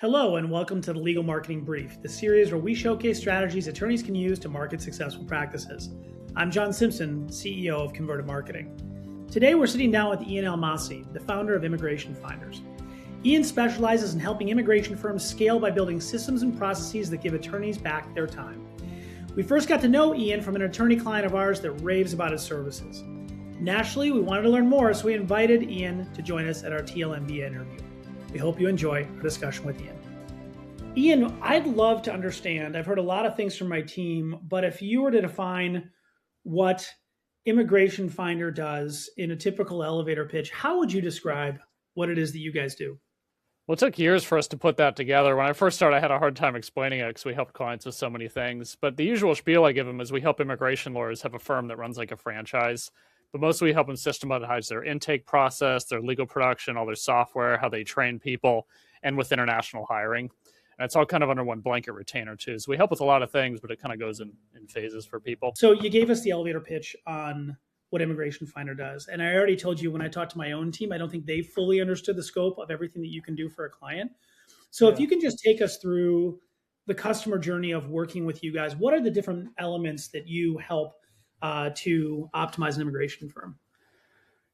Hello, and welcome to the Legal Marketing Brief, the series where we showcase strategies attorneys can use to market successful practices. I'm John Simpson, CEO of Convert Marketing. Today, we're sitting down with Ian Almasi, the founder of Immigration Finders. Ian specializes in helping immigration firms scale by building systems and processes that give attorneys back their time. We first got to know Ian from an attorney client of ours that raves about his services. Naturally, we wanted to learn more, so we invited Ian to join us at our TLMB interview. We hope you enjoy our discussion with Ian. Ian, I'd love to understand, I've heard a lot of things from my team, but if you were to define what Immigration Finder does in a typical elevator pitch, how would you describe what it is that you guys do? Well, it took years for us to put that together. When I first started, I had a hard time explaining it because we help clients with so many things. But the usual spiel I give them is we help immigration lawyers have a firm that runs like a franchise. But mostly we help them systematize their intake process, their legal production, all their software, how they train people, and with international hiring. And it's all kind of under one blanket retainer too. So we help with a lot of things, but it kind of goes in phases for people. So you gave us the elevator pitch on what Immigration Finder does. And I already told you when I talked to my own team, I don't think they fully understood the scope of everything that you can do for a client. So if you can just take us through the customer journey of working with you guys, what are the different elements that you help to optimize an immigration firm?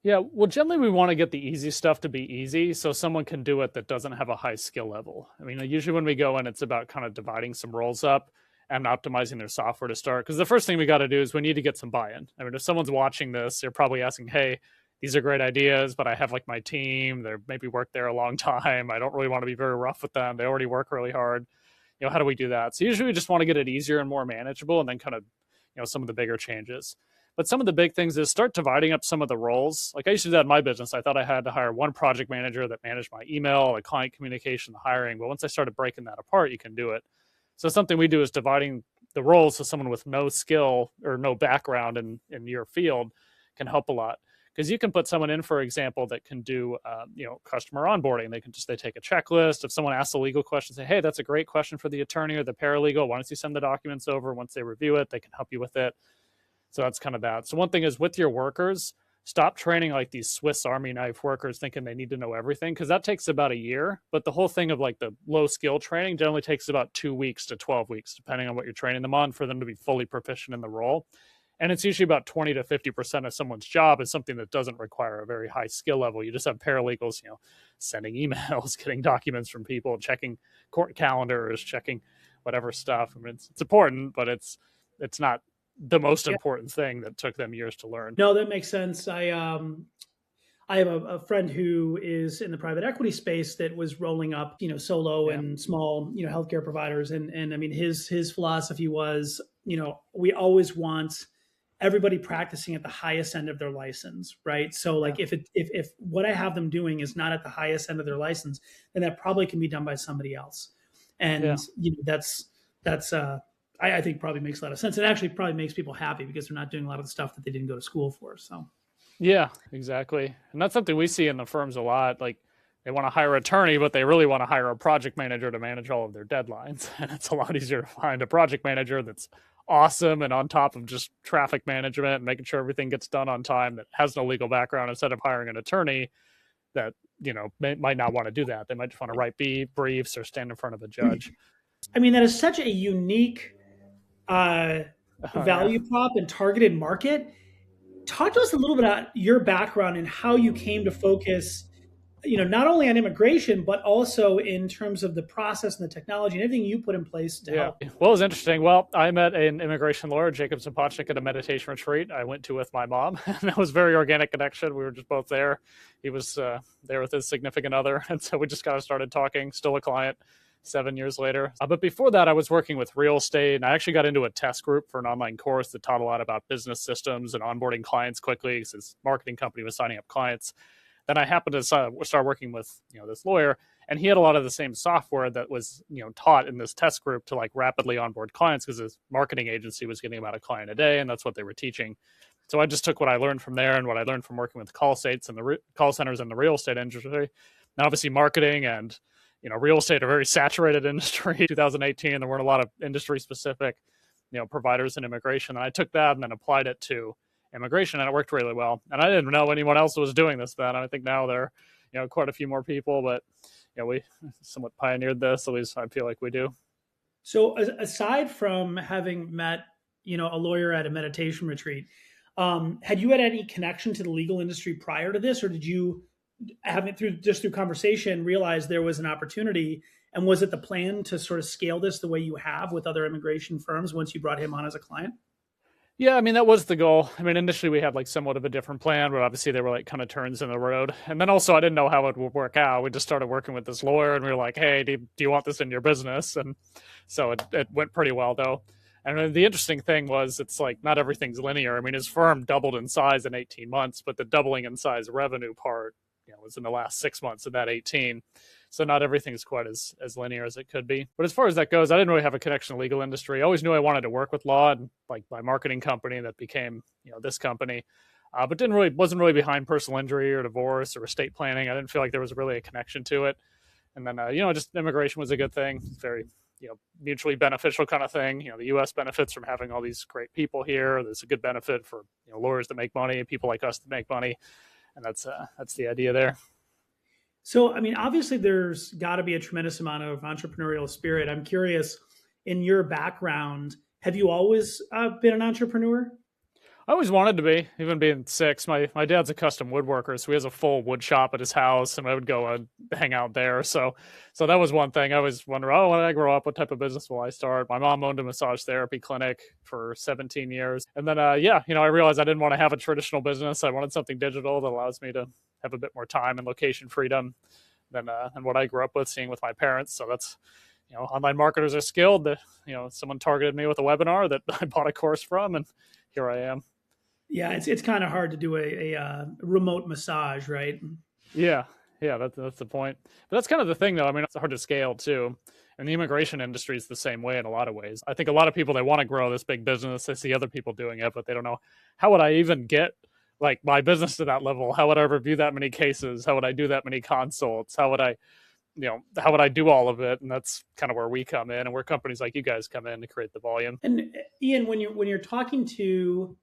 Yeah, well, generally we want to get the easy stuff to be easy so someone can do it that doesn't have a high skill level. I mean, usually when we go in, it's about kind of dividing some roles up and optimizing their software to start. Because the first thing we got to do is we need to get some buy-in. I mean, if someone's watching this, they're probably asking, hey, these are great ideas, but I have like my team, they're maybe worked there a long time. I don't really want to be very rough with them. They already work really hard. How do we do that? So usually we just want to get it easier and more manageable and then kind of, some of the bigger changes. But some of the big things is start dividing up some of the roles. Like I used to do that in my business. I thought I had to hire one project manager that managed my email, the client communication, the hiring. But once I started breaking that apart, you can do it. So something we do is dividing the roles so someone with no skill or no background in your field can help a lot. Because you can put someone in, for example, that can do, customer onboarding. They take a checklist. If someone asks a legal question, say, hey, that's a great question for the attorney or the paralegal. Why don't you send the documents over? Once they review it, they can help you with it. So that's kind of that. So one thing is with your workers, stop training like these Swiss Army knife workers thinking they need to know everything, because that takes about a year. But the whole thing of like the low skill training generally takes about 2 weeks to 12 weeks, depending on what you're training them on, for them to be fully proficient in the role. And it's usually about 20 to 50% of someone's job is something that doesn't require a very high skill level. You just have paralegals, sending emails, getting documents from people, checking court calendars, checking whatever stuff. I mean, it's important, but it's not the most important thing that took them years to learn. No, that makes sense. I have a friend who is in the private equity space that was rolling up, solo and small, healthcare providers. And I mean, his philosophy was, we always want everybody practicing at the highest end of their license, right? So like if what I have them doing is not at the highest end of their license, then that probably can be done by somebody else. And that's I think probably makes a lot of sense. It actually probably makes people happy because they're not doing a lot of the stuff that they didn't go to school for. So yeah, exactly. And that's something we see in the firms a lot. Like they want to hire an attorney, but they really want to hire a project manager to manage all of their deadlines. And it's a lot easier to find a project manager that's awesome and on top of just traffic management and making sure everything gets done on time, that has no legal background, instead of hiring an attorney that, might not want to do that. They might just want to write briefs or stand in front of a judge. I mean, that is such a unique value prop and targeted market. Talk to us a little bit about your background and how you came to focus, not only on immigration, but also in terms of the process and the technology and everything you put in place to help. Well, it was interesting. Well, I met an immigration lawyer, Jacob Sapochnik, at a meditation retreat I went to with my mom. And that was a very organic connection. We were just both there. He was there with his significant other. And so we just kind of started talking, still a client 7 years later. But before that, I was working with real estate, and I actually got into a test group for an online course that taught a lot about business systems and onboarding clients quickly, because his marketing company was signing up clients. Then I happened to start working with this lawyer, and he had a lot of the same software that was taught in this test group to like rapidly onboard clients, because his marketing agency was getting about a client a day, and that's what they were teaching. So I just took what I learned from there and what I learned from working with call centers in the real estate industry, and obviously marketing and real estate, a very saturated industry. 2018, there weren't a lot of industry specific, providers in immigration. And I took that and then applied it to immigration, and it worked really well. And I didn't know anyone else was doing this then. I think now there are, quite a few more people, but we somewhat pioneered this. At least I feel like we do. So aside from having met, a lawyer at a meditation retreat, had you had any connection to the legal industry prior to this, or did you have it through conversation realize there was an opportunity? And was it the plan to sort of scale this the way you have with other immigration firms once you brought him on as a client? Yeah, I mean, that was the goal. I mean, initially we had like somewhat of a different plan, but obviously there were like kind of turns in the road. And then also I didn't know how it would work out. We just started working with this lawyer and we were like, hey, do you want this in your business? And so it went pretty well though. And the interesting thing was it's like not everything's linear. I mean, his firm doubled in size in 18 months, but the doubling in size revenue part, was in the last 6 months of that 18. So not everything's quite as linear as it could be. But as far as that goes, I didn't really have a connection to the legal industry. I always knew I wanted to work with law, and like my marketing company that became, this company. But wasn't really behind personal injury or divorce or estate planning. I didn't feel like there was really a connection to it. And then, just immigration was a good thing. Very, mutually beneficial kind of thing. The U.S. benefits from having all these great people here. There's a good benefit for lawyers that make money, people like us that make money, and that's the idea there. So, I mean, obviously, there's got to be a tremendous amount of entrepreneurial spirit. I'm curious, in your background, have you always been an entrepreneur? I always wanted to be, even being 6. My dad's a custom woodworker, so he has a full wood shop at his house, and I would go and hang out there. So that was one thing. I always wonder, when I grow up, what type of business will I start? My mom owned a massage therapy clinic for 17 years. And then, I realized I didn't want to have a traditional business. I wanted something digital that allows me to have a bit more time and location freedom than what I grew up with, seeing with my parents. So that's, online marketers are skilled. That someone targeted me with a webinar that I bought a course from, and here I am. Yeah, it's kind of hard to do a remote massage, right? Yeah, that's the point. But that's kind of the thing, though. I mean, it's hard to scale too. And the immigration industry is the same way in a lot of ways. I think a lot of people, they want to grow this big business. They see other people doing it, but they don't know, how would I even get like my business to that level? How would I review that many cases? How would I do that many consults? How would I do all of it? And that's kind of where we come in, and where companies like you guys come in to create the volume. And Ian, when you're talking to,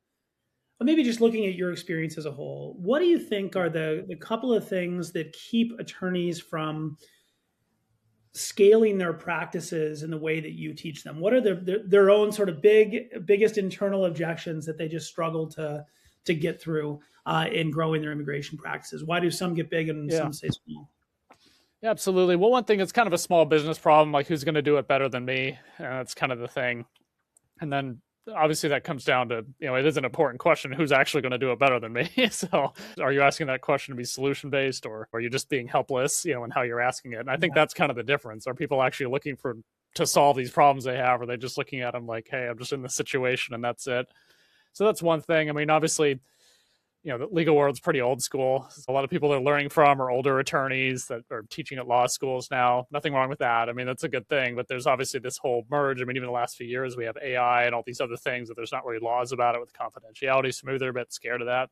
or maybe just looking at your experience as a whole, what do you think are the couple of things that keep attorneys from scaling their practices in the way that you teach them? What are their own sort of biggest internal objections that they just struggle to get through in growing their immigration practices? Why do some get big and some stay small? Yeah, absolutely. Well, one thing, it's kind of a small business problem, like who's going to do it better than me? And that's kind of the thing. And then obviously that comes down to, it is an important question, who's actually going to do it better than me? So are you asking that question to be solution based, or are you just being helpless, in how you're asking it? And I think that's kind of the difference. Are people actually looking to solve these problems they have? Or are they just looking at them like, hey, I'm just in this situation and that's it? So that's one thing. I mean, obviously, the legal world's pretty old school. A lot of people they're learning from are older attorneys that are teaching at law schools now. Nothing wrong with that. I mean, that's a good thing. But there's obviously this whole merge. I mean, even the last few years, we have AI and all these other things that there's not really laws about it with confidentiality. So maybe they're a bit scared of that.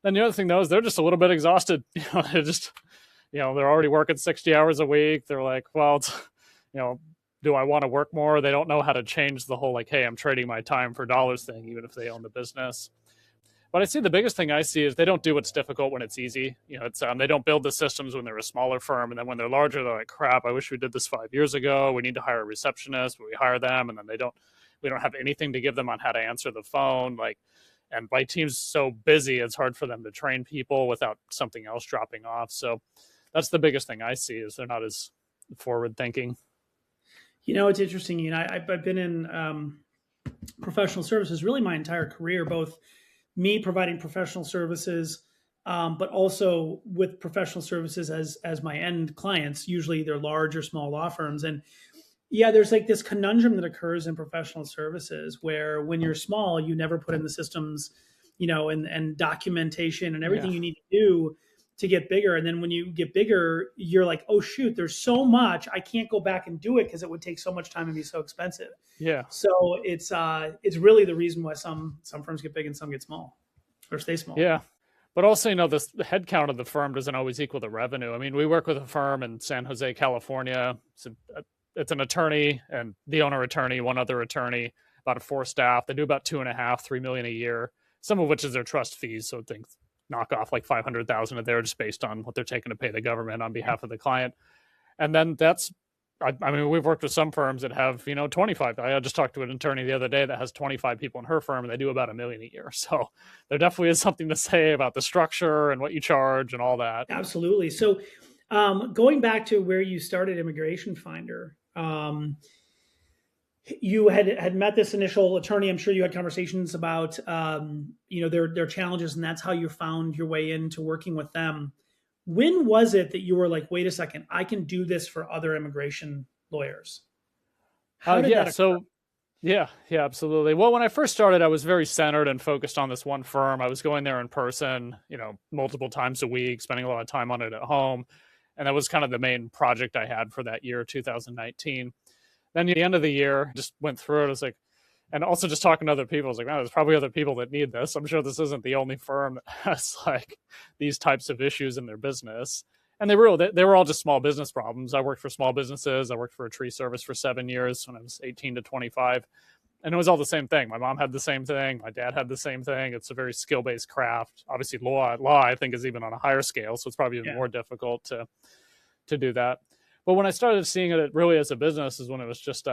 Then the other thing, though, is they're just a little bit exhausted. They're just, they're already working 60 hours a week. They're like, well, it's, do I want to work more? They don't know how to change the whole, like, hey, I'm trading my time for dollars thing, even if they own the business. But I see the biggest thing I see is they don't do what's difficult when it's easy. It's they don't build the systems when they're a smaller firm, and then when they're larger, they're like, crap, I wish we did this 5 years ago. We need to hire a receptionist, but we hire them, and then we don't have anything to give them on how to answer the phone. And my team's so busy, it's hard for them to train people without something else dropping off. So that's the biggest thing I see, is they're not as forward thinking. It's interesting, Ian. I've been in professional services really my entire career, both me providing professional services, but also with professional services as my end clients. Usually they're large or small law firms. And yeah, there's like this conundrum that occurs in professional services where when you're small, you never put in the systems, and documentation and everything you need to do to get bigger. And then when you get bigger, you're like, oh shoot, there's so much, I can't go back and do it because it would take so much time and be so expensive. Yeah. So it's really the reason why some firms get big and some get small or stay small. Yeah. But also, the headcount of the firm doesn't always equal the revenue. I mean, we work with a firm in San Jose, California. It's an attorney and the owner attorney, one other attorney, about 4 staff. They do about $2.5-3 million a year, some of which is their trust fees. So things knock off like $500,000 a year just based on what they're taking to pay the government on behalf of the client. And then I mean, we've worked with some firms that have, 25. I just talked to an attorney the other day that has 25 people in her firm, and they do about $1 million a year. So there definitely is something to say about the structure and what you charge and all that. Absolutely. So going back to where you started Immigration Finder, you had met this initial attorney. I'm sure you had conversations about, their challenges, and that's how you found your way into working with them. When was it that you were like, wait a second, I can do this for other immigration lawyers? How did that occur? Yeah, absolutely. Well, when I first started, I was very centered and focused on this one firm. I was going there in person, multiple times a week, spending a lot of time on it at home. And that was kind of the main project I had for that year, 2019. Then at the end of the year, just went through it. I was like, and also just talking to other people, I was like, man, there's probably other people that need this. I'm sure this isn't the only firm that has like these types of issues in their business. And they were all just small business problems. I worked for small businesses. I worked for a tree service for 7 years when I was 18 to 25. And it was all the same thing. My mom had the same thing. My dad had the same thing. It's a very skill-based craft. Obviously, law, I think, is even on a higher scale. So it's probably even more difficult to do that. But when I started seeing it really as a business is when it was just,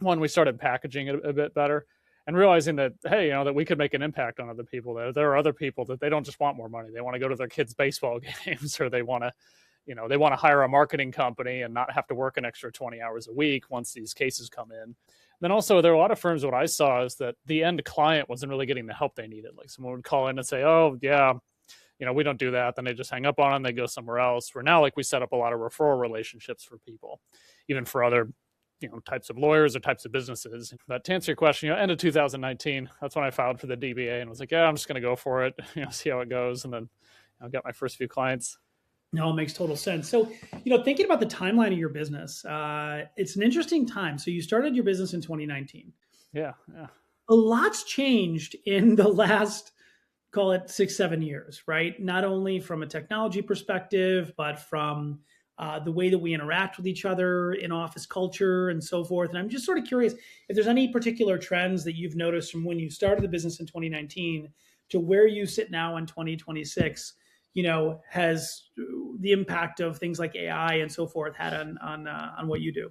we started packaging it a bit better and realizing that, hey, that we could make an impact on other people. There are other people that they don't just want more money. They want to go to their kids' baseball games, or they want to, they want to hire a marketing company and not have to work an extra 20 hours a week once these cases come in. Then also there are a lot of firms, what I saw is that the end client wasn't really getting the help they needed. Like someone would call in and say, oh yeah, we don't do that. Then they just hang up on them. They go somewhere else. Where now, like, we set up a lot of referral relationships for people, even for other, types of lawyers or types of businesses. But to answer your question, end of 2019, that's when I filed for the DBA and was like, yeah, I'm just going to go for it, see how it goes. And then I got my first few clients. No, it makes total sense. So, thinking about the timeline of your business, it's an interesting time. So you started your business in 2019. Yeah. A lot's changed in the last, call it 6-7 years, right? Not only from a technology perspective, but from the way that we interact with each other in office culture and so forth. And I'm just sort of curious if there's any particular trends that you've noticed from when you started the business in 2019 to where you sit now in 2026, has the impact of things like AI and so forth had on what you do?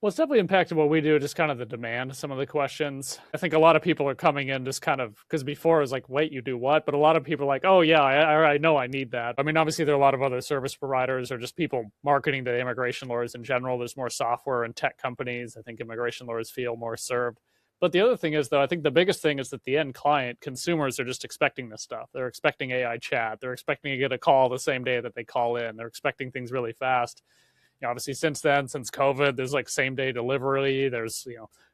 Well, it's definitely impacted what we do, just kind of the demand, some of the questions. I think a lot of people are coming in just kind of, because before it was like, wait, you do what? But a lot of people are like, oh yeah, I know I need that. I mean, obviously there are a lot of other service providers or just people marketing to immigration lawyers in general. There's more software and tech companies. I think immigration lawyers feel more served. But the other thing is, though, I think the biggest thing is that the end client, consumers, are just expecting this stuff. They're expecting AI chat. They're expecting to get a call the same day that they call in. They're expecting things really fast. Obviously, since COVID, there's like same day delivery. There's,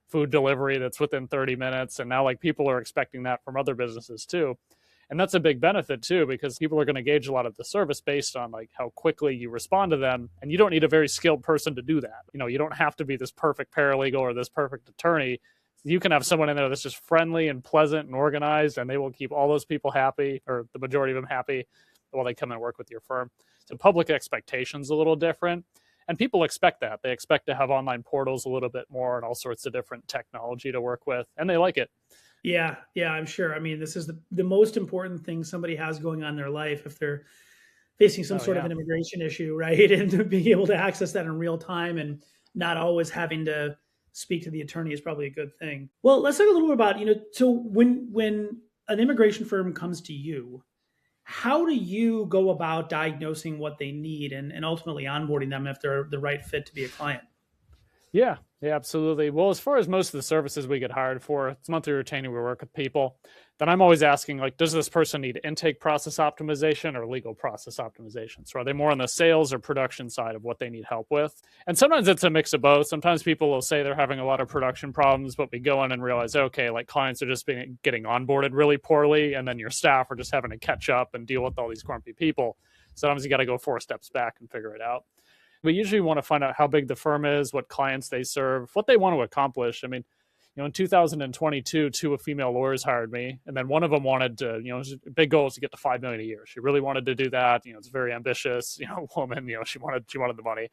food delivery that's within 30 minutes. And now like people are expecting that from other businesses too. And that's a big benefit too, because people are going to gauge a lot of the service based on like how quickly you respond to them. And you don't need a very skilled person to do that. You don't have to be this perfect paralegal or this perfect attorney. You can have someone in there that's just friendly and pleasant and organized, and they will keep all those people happy, or the majority of them happy, while they come and work with your firm. So public expectations a little different. And people expect that. They expect to have online portals a little bit more and all sorts of different technology to work with, and they like it. Yeah, I'm sure. I mean, this is the most important thing somebody has going on in their life if they're facing some sort of an immigration issue, right? And to be able to access that in real time and not always having to speak to the attorney is probably a good thing. Well, let's talk a little bit about, so when an immigration firm comes to you, how do you go about diagnosing what they need and ultimately onboarding them if they're the right fit to be a client? Yeah, absolutely. Well, as far as most of the services we get hired for, it's monthly retaining, we work with people. Then I'm always asking, like, does this person need intake process optimization or legal process optimization? So are they more on the sales or production side of what they need help with? And sometimes it's a mix of both. Sometimes people will say they're having a lot of production problems, but we go in and realize, okay, like clients are just getting onboarded really poorly, and then your staff are just having to catch up and deal with all these grumpy people. Sometimes you got to go 4 steps back and figure it out. We usually want to find out how big the firm is, what clients they serve, what they want to accomplish. I mean, in 2022, 2 female lawyers hired me, and then one of them wanted to, big goal is to get to $5 million a year. She really wanted to do that. It's a very ambitious, woman. She wanted the money.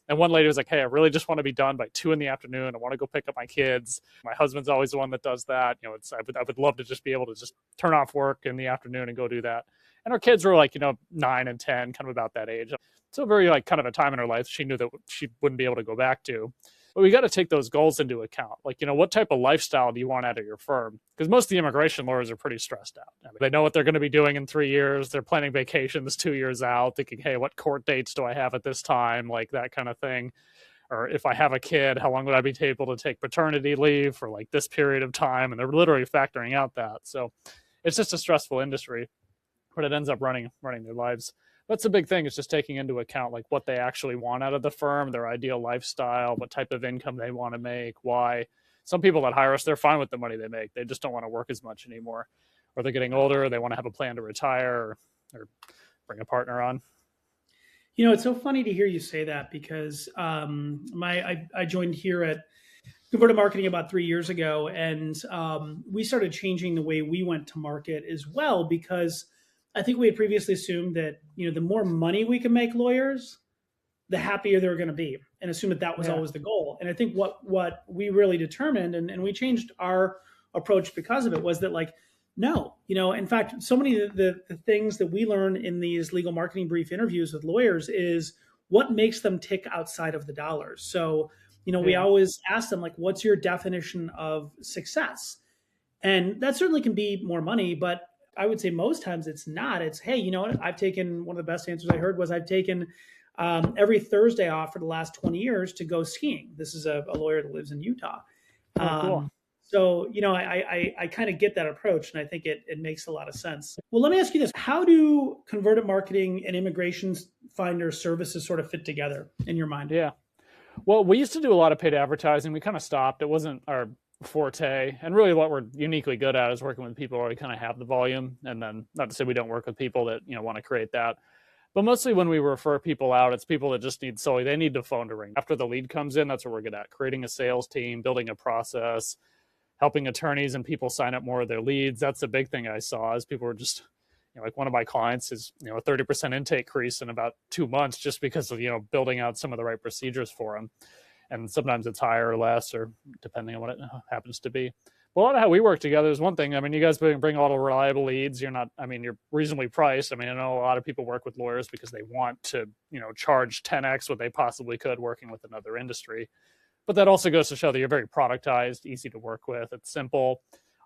And one lady was like, hey, I really just want to be done by 2 p.m. I want to go pick up my kids. My husband's always the one that does that. I would love to just be able to just turn off work in the afternoon and go do that. And our kids were like, 9 and 10, kind of about that age. So very like kind of a time in her life she knew that she wouldn't be able to go back to. But we got to take those goals into account. Like, what type of lifestyle do you want out of your firm? Because most of the immigration lawyers are pretty stressed out. I mean, they know what they're going to be doing in 3 years. They're planning vacations 2 years out, thinking, hey, what court dates do I have at this time? Like that kind of thing. Or if I have a kid, how long would I be able to take paternity leave for like this period of time? And they're literally factoring out that. So it's just a stressful industry, but it ends up running their lives. That's a big thing, is just taking into account like what they actually want out of the firm, their ideal lifestyle, what type of income they want to make, why. Some people that hire us, they're fine with the money they make. They just don't want to work as much anymore. Or they're getting older, they want to have a plan to retire, or bring a partner on. It's so funny to hear you say that, because I joined here at Converted Marketing about 3 years ago, and we started changing the way we went to market as well, because I think we had previously assumed that the more money we can make lawyers, the happier they're going to be, and assume that was always the goal. And I think what we really determined, and we changed our approach because of it, was that like, no, in fact, so many of the things that we learn in these legal marketing brief interviews with lawyers is what makes them tick outside of the dollars. So, we always ask them, like, what's your definition of success? And that certainly can be more money, but I would say most times it's not. It's, hey, you know what? I've taken, one of the best answers I heard was, I've taken every Thursday off for the last 20 years to go skiing. This is a lawyer that lives in Utah. Cool. So, I kind of get that approach, and I think it makes a lot of sense. Well, let me ask you this. How do converted marketing and immigration finder services sort of fit together in your mind? Yeah. Well, we used to do a lot of paid advertising. We kind of stopped. It wasn't our forte. And really what we're uniquely good at is working with people where we kind of have the volume. And then, not to say we don't work with people that, want to create that. But mostly when we refer people out, it's people that just need solely, they need the phone to ring. After the lead comes in, that's what we're good at. Creating a sales team, building a process, helping attorneys and people sign up more of their leads. That's a big thing I saw, is people were just, like one of my clients is, a 30% intake increase in about 2 months, just because of, building out some of the right procedures for them. And sometimes it's higher or less, or depending on what it happens to be. But a lot of how we work together is one thing. I mean, you guys bring a lot of reliable leads. You're reasonably priced. I mean, I know a lot of people work with lawyers because they want to, charge 10x what they possibly could working with another industry. But that also goes to show that you're very productized, easy to work with. It's simple.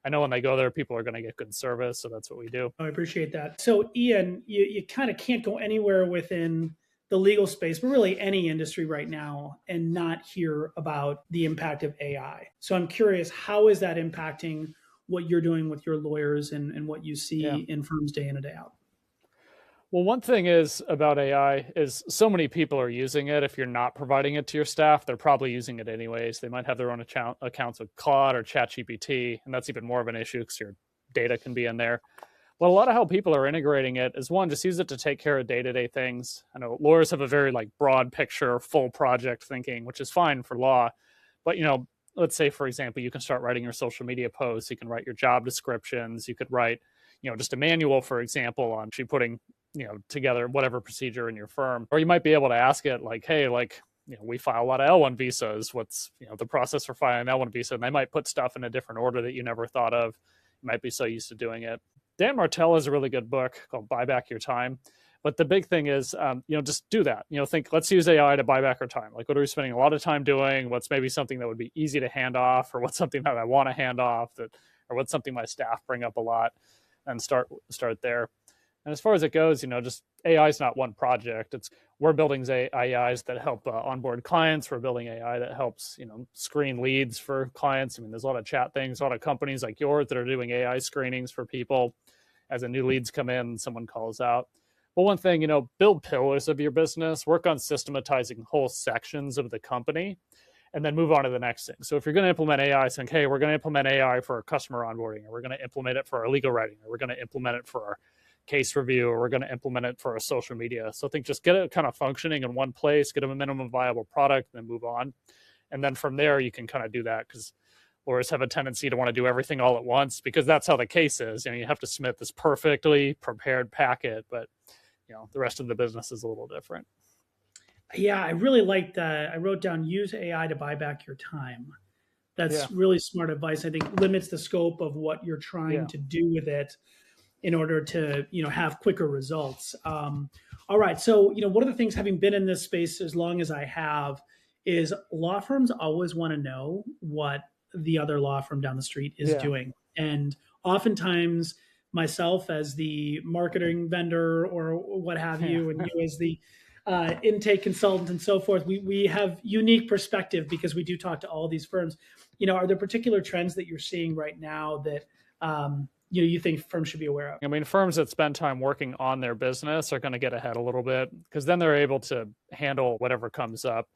I know when they go there, people are going to get good service. So that's what we do. I appreciate that. So Ian, you kind of can't go anywhere within the legal space, but really any industry right now, and not hear about the impact of AI. So I'm curious, how is that impacting what you're doing with your lawyers and what you see in firms day in and day out? Well, one thing is about AI is so many people are using it. If you're not providing it to your staff, they're probably using it anyways. They might have their own accounts with Claude or ChatGPT, and that's even more of an issue because your data can be in there. But a lot of how people are integrating it is, one, just use it to take care of day-to-day things. I know lawyers have a very broad picture, full project thinking, which is fine for law. But, let's say, for example, you can start writing your social media posts. You can write your job descriptions. You could write, just a manual, for example, on putting, together whatever procedure in your firm. Or you might be able to ask it like, hey, we file a lot of L1 visas. What's, the process for filing an L1 visa? And they might put stuff in a different order that you never thought of. You might be so used to doing it. Dan Martell has a really good book called Buy Back Your Time. But the big thing is, just do that. Think, let's use AI to buy back our time. Like, what are we spending a lot of time doing? What's maybe something that would be easy to hand off, or what's something that I want to hand off, or what's something my staff bring up a lot, and start there. And as far as it goes, just AI is not one project. We're building AIs that help onboard clients. We're building AI that helps, screen leads for clients. I mean, there's a lot of chat things, a lot of companies like yours that are doing AI screenings for people as the new leads come in, someone calls out. But one thing, build pillars of your business, work on systematizing whole sections of the company, and then move on to the next thing. So if you're going to implement AI, saying, hey, we're going to implement AI for our customer onboarding, or we're going to implement it for our legal writing, or we're going to implement it for our case review, or we're going to implement it for our social media. So I think just get it kind of functioning in one place, get them a minimum viable product, then move on. And then from there, you can kind of do that, because lawyers have a tendency to want to do everything all at once, because that's how the case is. You have to submit this perfectly prepared packet, but the rest of the business is a little different. Yeah, I really liked that. I wrote down, use AI to buy back your time. That's really smart advice. I think limits the scope of what you're trying to do with it. in order to, have quicker results. All right. So, one of the things, having been in this space as long as I have, is law firms always want to know what the other law firm down the street is Yeah. doing. And oftentimes, myself as the marketing vendor or what have Yeah. you, and you as the intake consultant and so forth, we have unique perspective because we do talk to all these firms. Are there particular trends that you're seeing right now that you think firms should be aware of? I mean, firms that spend time working on their business are going to get ahead a little bit because then they're able to handle whatever comes up.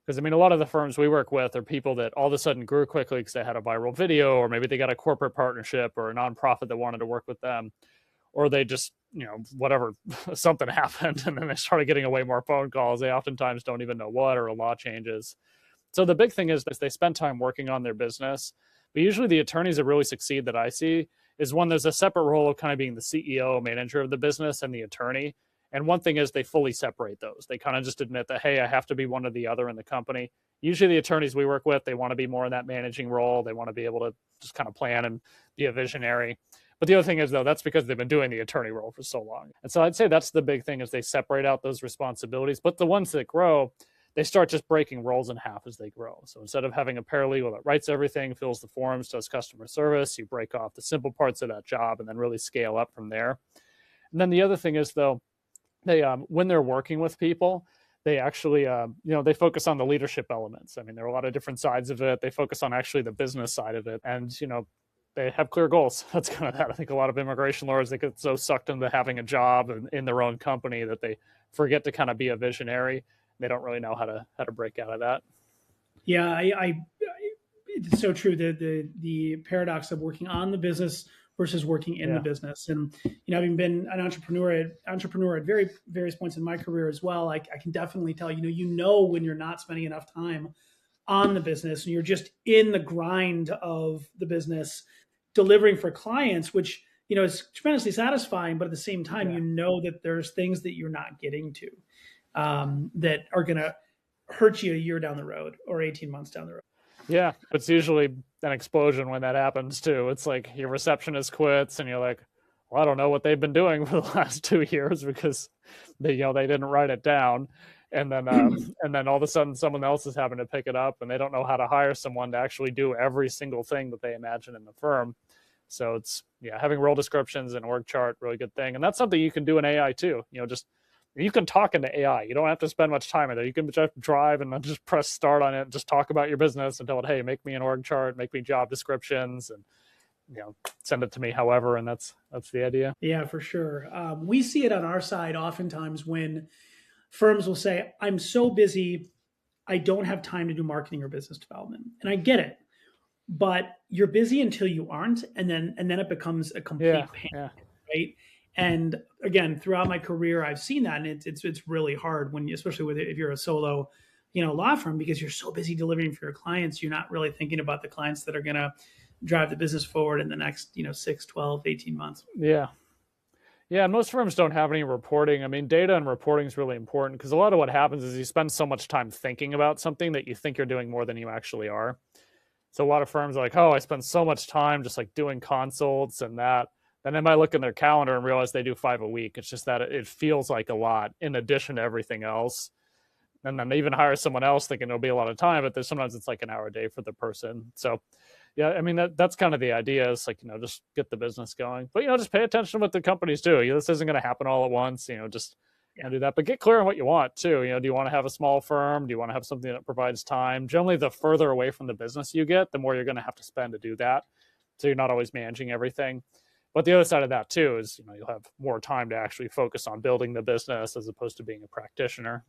Because, I mean, a lot of the firms we work with are people that all of a sudden grew quickly because they had a viral video, or maybe they got a corporate partnership or a nonprofit that wanted to work with them, or they just, whatever, something happened and then they started getting way more phone calls. They oftentimes don't even know what, or a law changes. So the big thing is that they spend time working on their business. But usually the attorneys that really succeed that I see is when there's a separate role of kind of being the CEO, manager of the business, and the attorney. And one thing is they fully separate those. They kind of just admit that, hey, I have to be one or the other in the company. Usually the attorneys we work with, they want to be more in that managing role. They want to be able to just kind of plan and be a visionary. But the other thing is, though, that's because they've been doing the attorney role for so long. And so I'd say that's the big thing, is they separate out those responsibilities. But the ones that grow, they start just breaking roles in half as they grow. So instead of having a paralegal that writes everything, fills the forms, does customer service, you break off the simple parts of that job and then really scale up from there. And then the other thing is, though, they when they're working with people, they actually they focus on the leadership elements. I mean, there are a lot of different sides of it. They focus on actually the business side of it, and they have clear goals. That's kind of that. I think a lot of immigration lawyers, they get so sucked into having a job in their own company that they forget to kind of be a visionary. They don't really know how to break out of that. Yeah, it's so true. The paradox of working on the business versus working in the business. And having been an entrepreneur at very various points in my career as well, I can definitely tell when you're not spending enough time on the business and you're just in the grind of the business, delivering for clients, which is tremendously satisfying. But at the same time, that there's things that you're not getting to that are going to hurt you a year down the road or 18 months down the road. Yeah, it's usually an explosion when that happens too. It's like your receptionist quits and you're like, well, I don't know what they've been doing for the last 2 years because they didn't write it down. And then all of a sudden someone else is having to pick it up and they don't know how to hire someone to actually do every single thing that they imagine in the firm. So it's, having role descriptions and org chart, really good thing. And that's something you can do in AI too. You can talk into AI. You don't have to spend much time in there. You can just drive and then just press start on it and just talk about your business and tell it, hey, make me an org chart, make me job descriptions, and send it to me however. And that's the idea. Yeah, for sure. We see it on our side oftentimes when firms will say, I'm so busy, I don't have time to do marketing or business development. And I get it, but you're busy until you aren't. And then it becomes a complete pain, right? And again, throughout my career, I've seen that, and it's really hard especially if you're a solo, law firm, because you're so busy delivering for your clients, you're not really thinking about the clients that are going to drive the business forward in the next, 6, 12, 18 months. Yeah. Yeah, and most firms don't have any reporting. I mean, data and reporting is really important because a lot of what happens is you spend so much time thinking about something that you think you're doing more than you actually are. So a lot of firms are like, oh, I spend so much time just like doing consults and that. Then they might look in their calendar and realize they do 5 a week. It's just that it feels like a lot in addition to everything else. And then they even hire someone else thinking it'll be a lot of time, but sometimes it's like an hour a day for the person. So yeah, I mean, that's kind of the idea, is like, just get the business going. But, just pay attention to what the companies do. This isn't going to happen all at once, just do that. But get clear on what you want too. Do you want to have a small firm? Do you want to have something that provides time? Generally, the further away from the business you get, the more you're going to have to spend to do that. So you're not always managing everything. But the other side of that too is, you'll have more time to actually focus on building the business as opposed to being a practitioner.